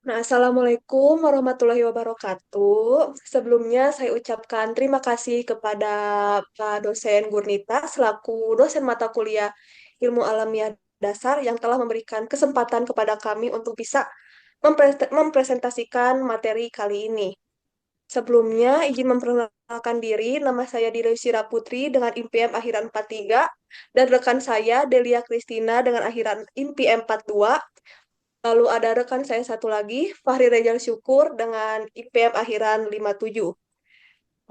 Nah, Assalamualaikum warahmatullahi wabarakatuh. Sebelumnya saya ucapkan terima kasih kepada Pak dosen Gurnita selaku dosen mata kuliah Ilmu Alamiah Dasar yang telah memberikan kesempatan kepada kami untuk bisa mempresentasikan materi kali ini. Sebelumnya, izin memperkenalkan diri, nama saya Direwsira Putri dengan IMPM akhiran 43, dan rekan saya Delia Kristina dengan akhiran IMPM 42. Lalu ada rekan saya satu lagi, Fahri Rejal Syukur dengan IPM akhiran 57.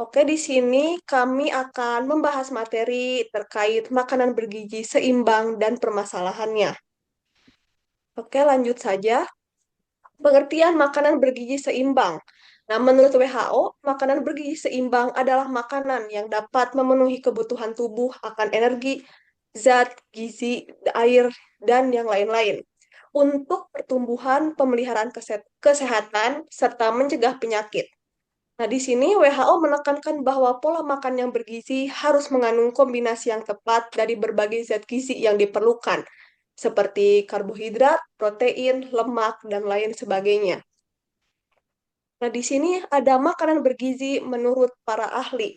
Oke, di sini kami akan membahas materi terkait makanan bergizi seimbang dan permasalahannya. Oke, lanjut saja. Pengertian makanan bergizi seimbang. Nah, menurut WHO, makanan bergizi seimbang adalah makanan yang dapat memenuhi kebutuhan tubuh akan energi, zat, gizi, air, dan yang lain-lain untuk pertumbuhan, pemeliharaan kesehatan, serta mencegah penyakit. Nah, di sini WHO menekankan bahwa pola makan yang bergizi harus mengandung kombinasi yang tepat dari berbagai zat gizi yang diperlukan, seperti karbohidrat, protein, lemak, dan lain sebagainya. Nah, di sini ada makanan bergizi menurut para ahli.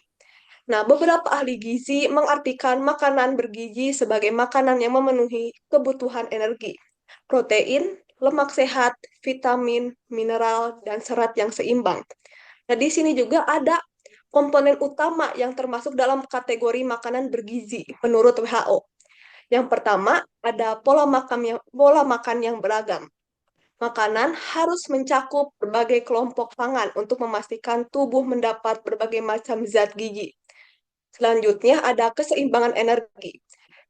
Nah, beberapa ahli gizi mengartikan makanan bergizi sebagai makanan yang memenuhi kebutuhan energi, protein, lemak sehat, vitamin, mineral, dan serat yang seimbang. Nah, di sini juga ada komponen utama yang termasuk dalam kategori makanan bergizi menurut WHO. Yang pertama, ada pola makan yang beragam. Makanan harus mencakup berbagai kelompok pangan untuk memastikan tubuh mendapat berbagai macam zat gizi. Selanjutnya ada keseimbangan energi.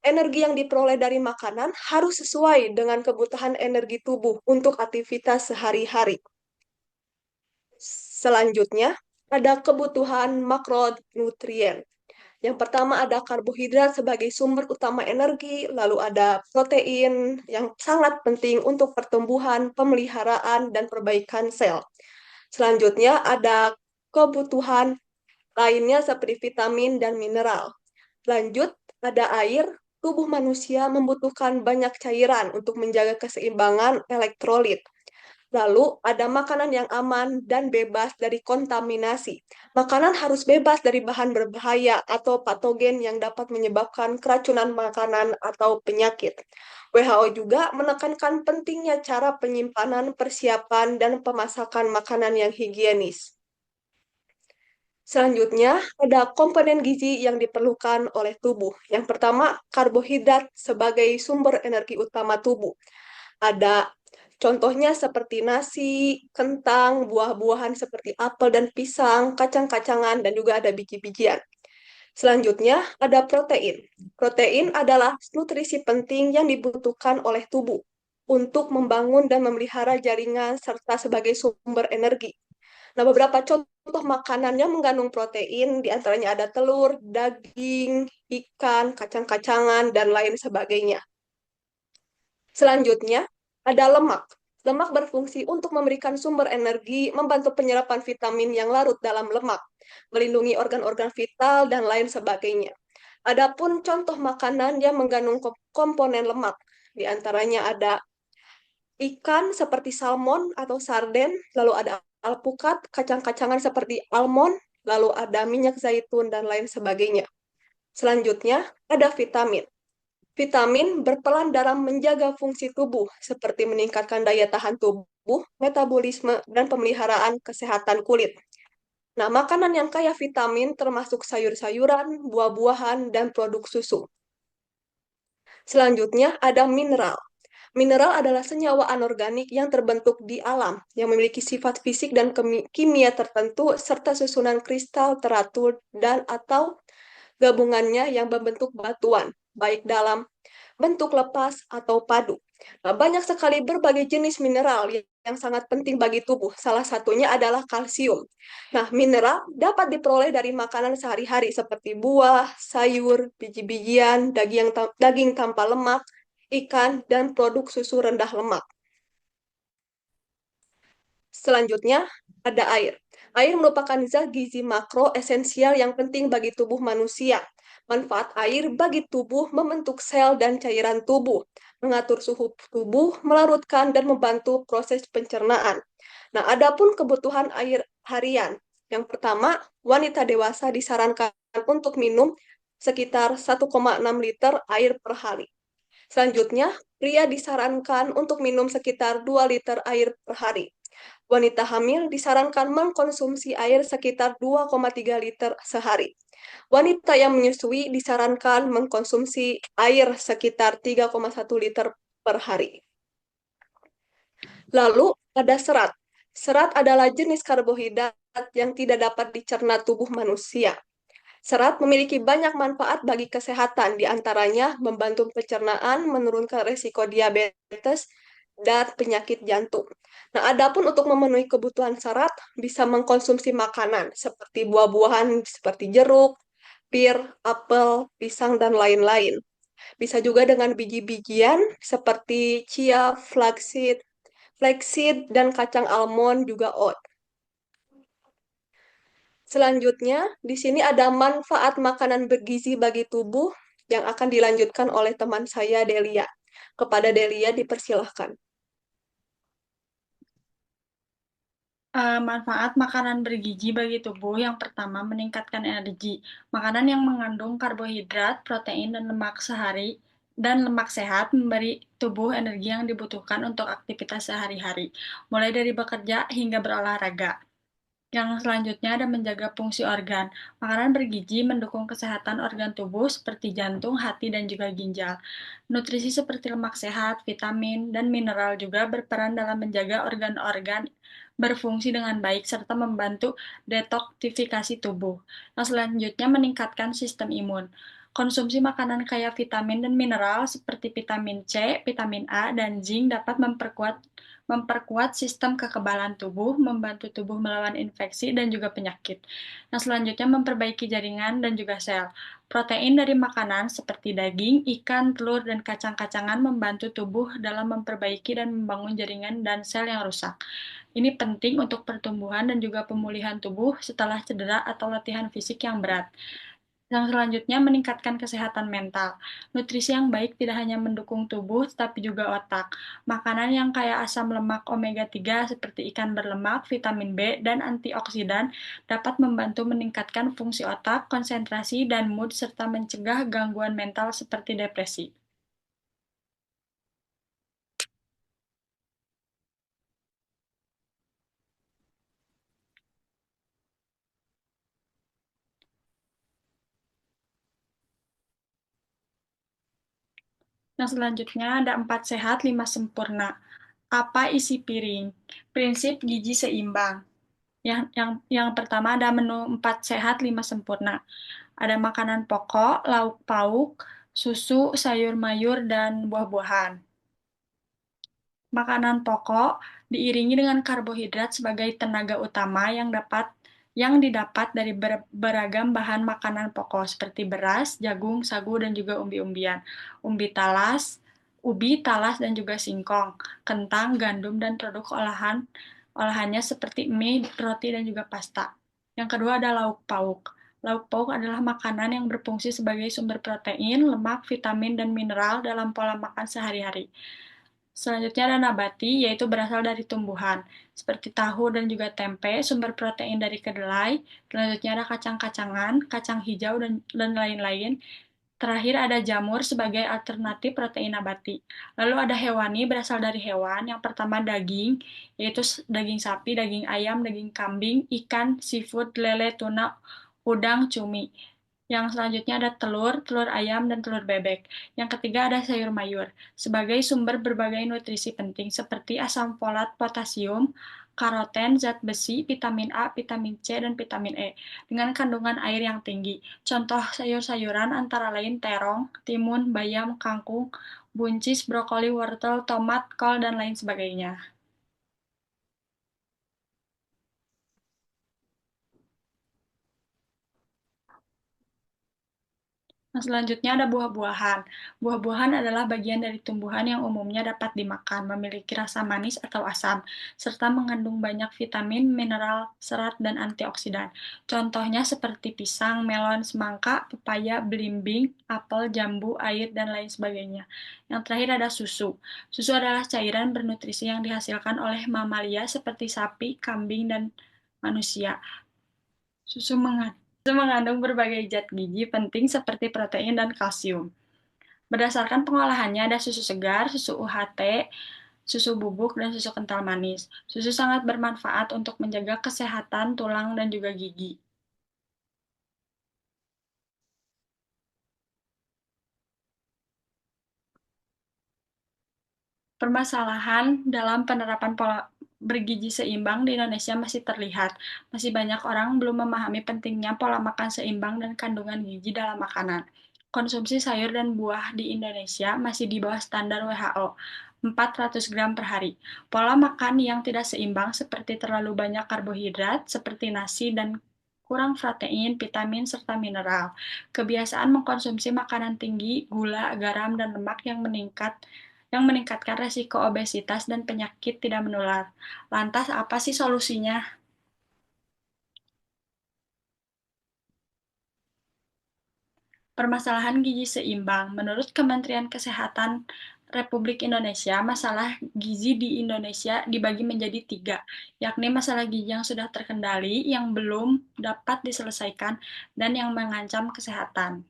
Energi yang diperoleh dari makanan harus sesuai dengan kebutuhan energi tubuh untuk aktivitas sehari-hari. Selanjutnya ada kebutuhan makronutrien. Yang pertama ada karbohidrat sebagai sumber utama energi, lalu ada protein yang sangat penting untuk pertumbuhan, pemeliharaan, dan perbaikan sel. Selanjutnya ada kebutuhan lainnya seperti vitamin dan mineral. Lanjut, ada air. Tubuh manusia membutuhkan banyak cairan untuk menjaga keseimbangan elektrolit. Lalu, ada makanan yang aman dan bebas dari kontaminasi. Makanan harus bebas dari bahan berbahaya atau patogen yang dapat menyebabkan keracunan makanan atau penyakit. WHO juga menekankan pentingnya cara penyimpanan, persiapan, dan pemasakan makanan yang higienis. Selanjutnya, ada komponen gizi yang diperlukan oleh tubuh. Yang pertama, karbohidrat sebagai sumber energi utama tubuh. Ada contohnya seperti nasi, kentang, buah-buahan seperti apel dan pisang, kacang-kacangan, dan juga ada biji-bijian. Selanjutnya, ada protein. Protein adalah nutrisi penting yang dibutuhkan oleh tubuh untuk membangun dan memelihara jaringan serta sebagai sumber energi. Nah, beberapa contoh makanan yang mengandung protein, diantaranya ada telur, daging, ikan, kacang-kacangan, dan lain sebagainya. Selanjutnya, ada lemak. Lemak berfungsi untuk memberikan sumber energi, membantu penyerapan vitamin yang larut dalam lemak, melindungi organ-organ vital, dan lain sebagainya. Adapun contoh makanan yang mengandung komponen lemak, diantaranya ada ikan seperti salmon atau sarden, lalu ada alpukat, kacang-kacangan seperti almond, lalu ada minyak zaitun, dan lain sebagainya. Selanjutnya, ada vitamin. Vitamin berperan dalam menjaga fungsi tubuh, seperti meningkatkan daya tahan tubuh, metabolisme, dan pemeliharaan kesehatan kulit. Nah, makanan yang kaya vitamin termasuk sayur-sayuran, buah-buahan, dan produk susu. Selanjutnya, ada mineral. Mineral adalah senyawa anorganik yang terbentuk di alam, yang memiliki sifat fisik dan kimia tertentu, serta susunan kristal teratur dan atau gabungannya yang membentuk batuan, baik dalam bentuk lepas atau padu. Nah, banyak sekali berbagai jenis mineral yang sangat penting bagi tubuh. Salah satunya adalah kalsium. Nah, mineral dapat diperoleh dari makanan sehari-hari seperti buah, sayur, biji-bijian, daging tanpa lemak, ikan, dan produk susu rendah lemak. Selanjutnya, ada air. Air merupakan zat gizi makro esensial yang penting bagi tubuh manusia. Manfaat air bagi tubuh membentuk sel dan cairan tubuh, mengatur suhu tubuh, melarutkan dan membantu proses pencernaan. Nah, adapun kebutuhan air harian. Yang pertama, wanita dewasa disarankan untuk minum sekitar 1,6 liter air per hari. Selanjutnya, pria disarankan untuk minum sekitar 2 liter air per hari. Wanita hamil disarankan mengkonsumsi air sekitar 2,3 liter sehari. Wanita yang menyusui disarankan mengkonsumsi air sekitar 3,1 liter per hari. Lalu ada serat. Serat adalah jenis karbohidrat yang tidak dapat dicerna tubuh manusia. Serat memiliki banyak manfaat bagi kesehatan, di antaranya membantu pencernaan, menurunkan risiko diabetes, dan penyakit jantung. Nah, adapun untuk memenuhi kebutuhan serat, bisa mengkonsumsi makanan seperti buah-buahan seperti jeruk, pir, apel, pisang, dan lain-lain. Bisa juga dengan biji-bijian seperti chia, flaxseed, dan kacang almond juga oat. Selanjutnya, di sini ada manfaat makanan bergizi bagi tubuh yang akan dilanjutkan oleh teman saya, Delia. Kepada Delia, dipersilahkan. Manfaat makanan bergizi bagi tubuh yang pertama meningkatkan energi. Makanan yang mengandung karbohidrat, protein, dan lemak sehat memberi tubuh energi yang dibutuhkan untuk aktivitas sehari-hari, mulai dari bekerja hingga berolahraga. Yang selanjutnya ada menjaga fungsi organ. Makanan bergizi mendukung kesehatan organ tubuh seperti jantung, hati, dan juga ginjal. Nutrisi seperti lemak sehat, vitamin, dan mineral juga berperan dalam menjaga organ-organ berfungsi dengan baik serta membantu detoksifikasi tubuh. Yang selanjutnya meningkatkan sistem imun. Konsumsi makanan kaya vitamin dan mineral seperti vitamin C, vitamin A, dan zinc dapat memperkuat sistem kekebalan tubuh, membantu tubuh melawan infeksi dan juga penyakit. Nah, selanjutnya memperbaiki jaringan dan juga sel. Protein dari makanan seperti daging, ikan, telur, dan kacang-kacangan membantu tubuh dalam memperbaiki dan membangun jaringan dan sel yang rusak. Ini penting untuk pertumbuhan dan juga pemulihan tubuh setelah cedera atau latihan fisik yang berat. Yang selanjutnya meningkatkan kesehatan mental. Nutrisi yang baik tidak hanya mendukung tubuh, tetapi juga otak. Makanan yang kaya asam lemak omega 3 seperti ikan berlemak, vitamin B, dan antioksidan dapat membantu meningkatkan fungsi otak, konsentrasi, dan mood, serta mencegah gangguan mental seperti depresi. Nah, selanjutnya ada 4 sehat, 5 sempurna. Apa isi piring? Prinsip gizi seimbang. Yang pertama ada menu 4 sehat, 5 sempurna. Ada makanan pokok, lauk pauk, susu, sayur mayur, dan buah-buahan. Makanan pokok diiringi dengan karbohidrat sebagai tenaga utama yang didapat dari beragam bahan makanan pokok seperti beras, jagung, sagu, dan juga umbi-umbian. Umbi talas, talas, dan juga singkong, kentang, gandum, dan produk olahannya seperti mie, roti, dan juga pasta. Yang kedua ada lauk pauk. Lauk pauk adalah makanan yang berfungsi sebagai sumber protein, lemak, vitamin, dan mineral dalam pola makan sehari-hari. Selanjutnya ada nabati, yaitu berasal dari tumbuhan, seperti tahu dan juga tempe, sumber protein dari kedelai. Selanjutnya ada kacang-kacangan, kacang hijau, dan lain-lain. Terakhir ada jamur sebagai alternatif protein nabati. Lalu ada hewani berasal dari hewan. Yang pertama daging, yaitu daging sapi, daging ayam, daging kambing, ikan, seafood, lele, tuna, udang, cumi. Yang selanjutnya ada telur, telur ayam, dan telur bebek. Yang ketiga ada sayur mayur, sebagai sumber berbagai nutrisi penting seperti asam folat, potasium, karoten, zat besi, vitamin A, vitamin C, dan vitamin E, dengan kandungan air yang tinggi. Contoh sayur-sayuran antara lain terong, timun, bayam, kangkung, buncis, brokoli, wortel, tomat, kol, dan lain sebagainya. Nah, selanjutnya ada buah-buahan. Buah-buahan adalah bagian dari tumbuhan yang umumnya dapat dimakan, memiliki rasa manis atau asam, serta mengandung banyak vitamin, mineral, serat, dan antioksidan. Contohnya seperti pisang, melon, semangka, pepaya, belimbing, apel, jambu, air, dan lain sebagainya. Yang terakhir ada susu. Susu adalah cairan bernutrisi yang dihasilkan oleh mamalia seperti sapi, kambing, dan manusia. Susu mengandung berbagai zat gizi penting seperti protein dan kalsium. Berdasarkan pengolahannya ada susu segar, susu UHT, susu bubuk, dan susu kental manis. Susu sangat bermanfaat untuk menjaga kesehatan tulang dan juga gigi. Permasalahan dalam penerapan pola bergizi seimbang di Indonesia masih terlihat. Masih banyak orang belum memahami pentingnya pola makan seimbang dan kandungan gizi dalam makanan. Konsumsi sayur dan buah di Indonesia masih di bawah standar WHO, 400 gram per hari. Pola makan yang tidak seimbang seperti terlalu banyak karbohidrat seperti nasi dan kurang protein, vitamin, serta mineral. Kebiasaan mengkonsumsi makanan tinggi, gula, garam, dan lemak yang meningkatkan resiko obesitas dan penyakit tidak menular. Lantas, apa sih solusinya? Permasalahan gizi seimbang. Menurut Kementerian Kesehatan Republik Indonesia, masalah gizi di Indonesia dibagi menjadi tiga, yakni masalah gizi yang sudah terkendali, yang belum dapat diselesaikan, dan yang mengancam kesehatan.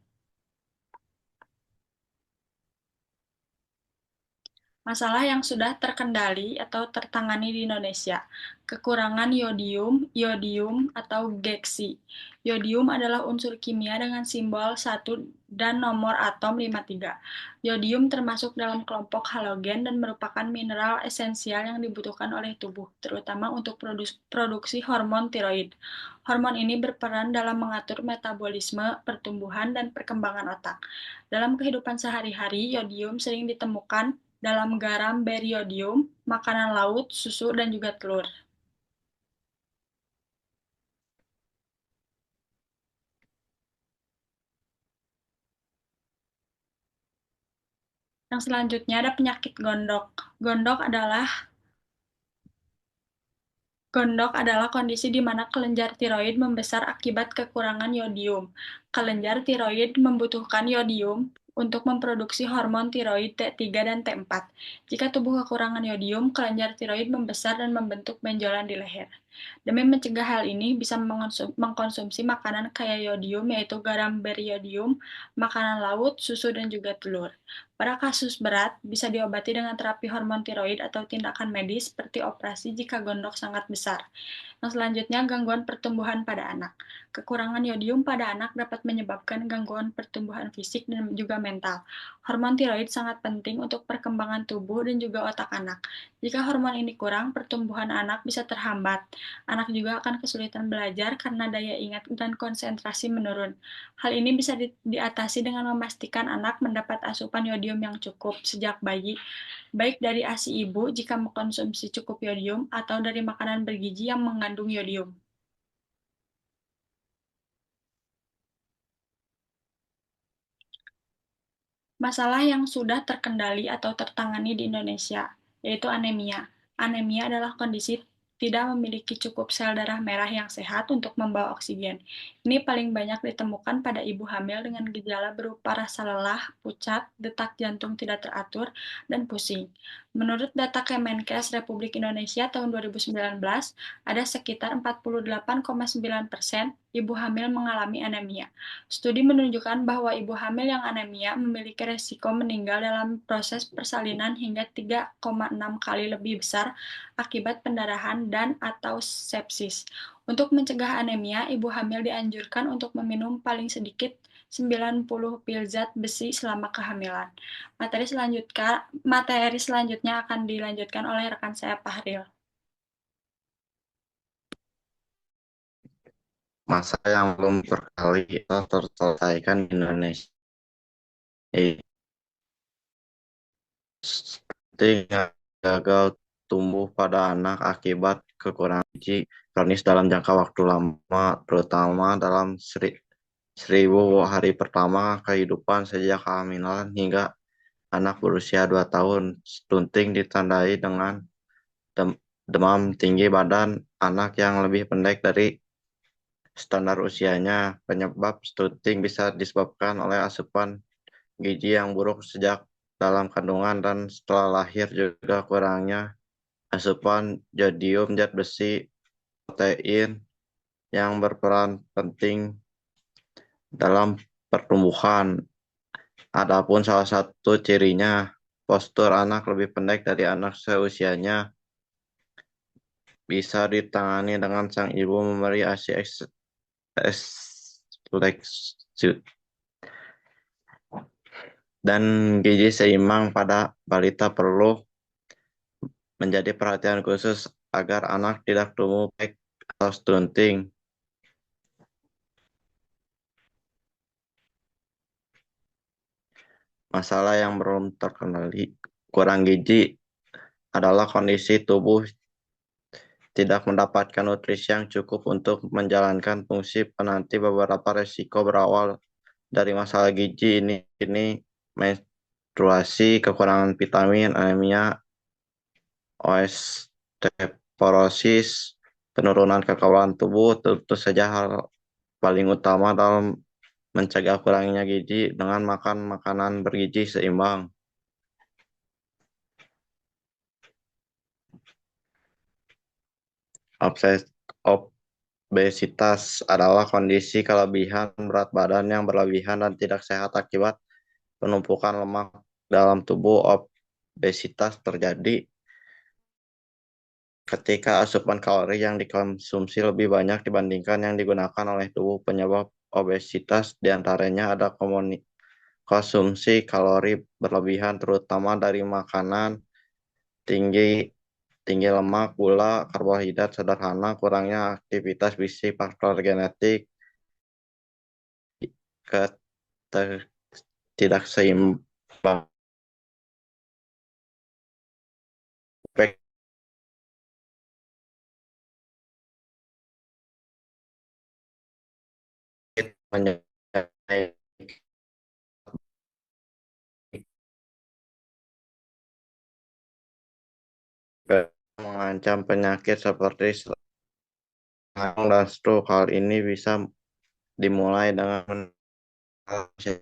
Masalah yang sudah terkendali atau tertangani di Indonesia. Kekurangan yodium, iodium, atau geksi. Yodium adalah unsur kimia dengan simbol 1 dan nomor atom 53. Yodium termasuk dalam kelompok halogen dan merupakan mineral esensial yang dibutuhkan oleh tubuh, terutama untuk produksi hormon tiroid. Hormon ini berperan dalam mengatur metabolisme, pertumbuhan, dan perkembangan otak. Dalam kehidupan sehari-hari, yodium sering ditemukan dalam garam beriodium, makanan laut, susu, dan juga telur. Yang selanjutnya ada penyakit gondok. Gondok adalah Gondok adalah kondisi di mana kelenjar tiroid membesar akibat kekurangan yodium. Kelenjar tiroid membutuhkan yodium untuk memproduksi hormon tiroid T3 dan T4. Jika tubuh kekurangan yodium, kelenjar tiroid membesar dan membentuk benjolan di leher. Demi mencegah hal ini, bisa mengkonsumsi makanan kaya yodium, yaitu garam beriodium, makanan laut, susu, dan juga telur. Pada kasus berat, bisa diobati dengan terapi hormon tiroid atau tindakan medis seperti operasi jika gondok sangat besar. Yang selanjutnya, gangguan pertumbuhan pada anak. Kekurangan yodium pada anak dapat menyebabkan gangguan pertumbuhan fisik dan juga mental. Hormon tiroid sangat penting untuk perkembangan tubuh dan juga otak anak. Jika hormon ini kurang, pertumbuhan anak bisa terhambat. Anak juga akan kesulitan belajar karena daya ingat dan konsentrasi menurun. Hal ini bisa diatasi dengan memastikan anak mendapat asupan yodium yang cukup sejak bayi, baik dari ASI ibu jika mengkonsumsi cukup yodium atau dari makanan bergizi yang mengandung yodium. Masalah yang sudah terkendali atau tertangani di Indonesia, yaitu anemia. Anemia adalah kondisi tidak memiliki cukup sel darah merah yang sehat untuk membawa oksigen. Ini paling banyak ditemukan pada ibu hamil dengan gejala berupa rasa lelah, pucat, detak jantung tidak teratur, dan pusing. Menurut data Kemenkes Republik Indonesia tahun 2019, ada sekitar 48,9% ibu hamil mengalami anemia. Studi menunjukkan bahwa ibu hamil yang anemia memiliki resiko meninggal dalam proses persalinan hingga 3,6 kali lebih besar akibat pendarahan dan/atau sepsis. Untuk mencegah anemia, ibu hamil dianjurkan untuk meminum paling sedikit 90 pil zat besi selama kehamilan. Materi selanjutnya akan dilanjutkan oleh rekan saya Fahril. Masa yang belum terkali atau terselesaikan di Indonesia, seperti gagal tumbuh pada anak akibat kekurangan gizi kronis dalam jangka waktu lama, terutama dalam 1000 hari pertama kehidupan sejak kehamilan hingga anak berusia 2 tahun. Stunting ditandai dengan demam tinggi badan anak yang lebih pendek dari standar usianya. Penyebab stunting bisa disebabkan oleh asupan gizi yang buruk sejak dalam kandungan dan setelah lahir, juga kurangnya asupan jodium, zat besi, protein yang berperan penting dalam pertumbuhan. Adapun salah satu cirinya, postur anak lebih pendek dari anak seusianya, bisa ditangani dengan sang ibu memberi ASI dan gizi seimbang pada balita perlu menjadi perhatian khusus agar anak tidak tumbuh baik atau stunting. Masalah yang belum terkendali, kurang gizi adalah kondisi tubuh tidak mendapatkan nutrisi yang cukup untuk menjalankan fungsi penanti. Beberapa resiko berawal dari masalah gizi ini menstruasi, kekurangan vitamin, anemia, osteoporosis, penurunan kekebalan tubuh. Tentu saja hal paling utama dalam mencegah kurangnya gizi dengan makan makanan bergizi seimbang. Obesitas adalah kondisi kelebihan berat badan yang berlebihan dan tidak sehat akibat penumpukan lemak dalam tubuh. Obesitas terjadi ketika asupan kalori yang dikonsumsi lebih banyak dibandingkan yang digunakan oleh tubuh. Penyebab obesitas diantaranya ada konsumsi kalori berlebihan, terutama dari makanan tinggi tinggi lemak, gula, karbohidrat sederhana, kurangnya aktivitas fisik, faktor genetik, tidak seimbang menyebabkan mengancam penyakit seperti jantung dan stroke. Hal ini bisa dimulai dengan makan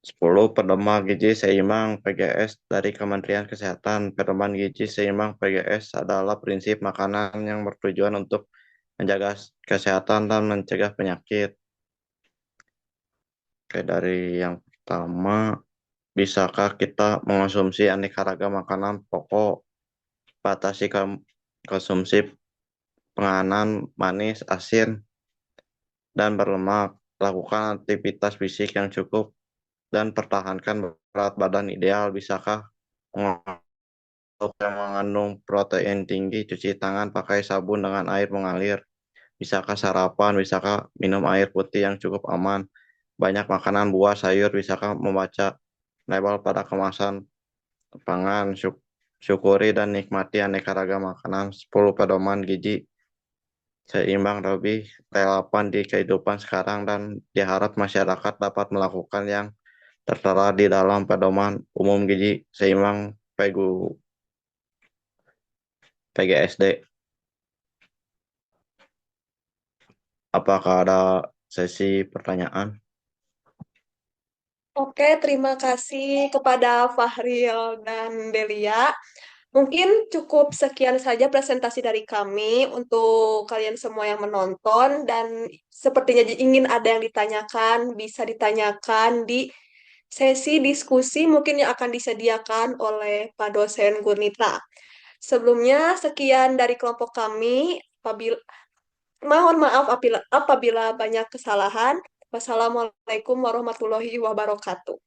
Sepuluh Pedoman gizi seimbang (PGS) dari Kementerian Kesehatan. Pedoman gizi seimbang (PGS) adalah prinsip makanan yang bertujuan untuk menjaga kesehatan dan mencegah penyakit. Oke, dari yang pertama, bisakah kita mengonsumsi aneka ragam makanan pokok? Batasi konsumsi penganan manis, asin, dan berlemak. Lakukan aktivitas fisik yang cukup dan pertahankan berat badan ideal. Bisakah yang mengandung protein tinggi? Cuci tangan pakai sabun dengan air mengalir. Bisakah sarapan? Bisakah minum air putih yang cukup aman? Banyak makanan buah, sayur. Bisakah membaca label pada kemasan pangan? Syukuri dan nikmati aneka ragam makanan. 10 pedoman gizi seimbang lebih relevan di kehidupan sekarang dan diharap masyarakat dapat melakukan yang tertera di dalam pedoman umum gizi seimbang PGSD. Apakah ada sesi pertanyaan? Oke, terima kasih kepada Fahril dan Delia. Mungkin cukup sekian saja presentasi dari kami untuk kalian semua yang menonton, dan sepertinya ingin ada yang ditanyakan, bisa ditanyakan di sesi diskusi mungkin yang akan disediakan oleh Pak dosen Gurnita. Sebelumnya, sekian dari kelompok kami. Mohon maaf apabila banyak kesalahan. Wassalamualaikum warahmatullahi wabarakatuh.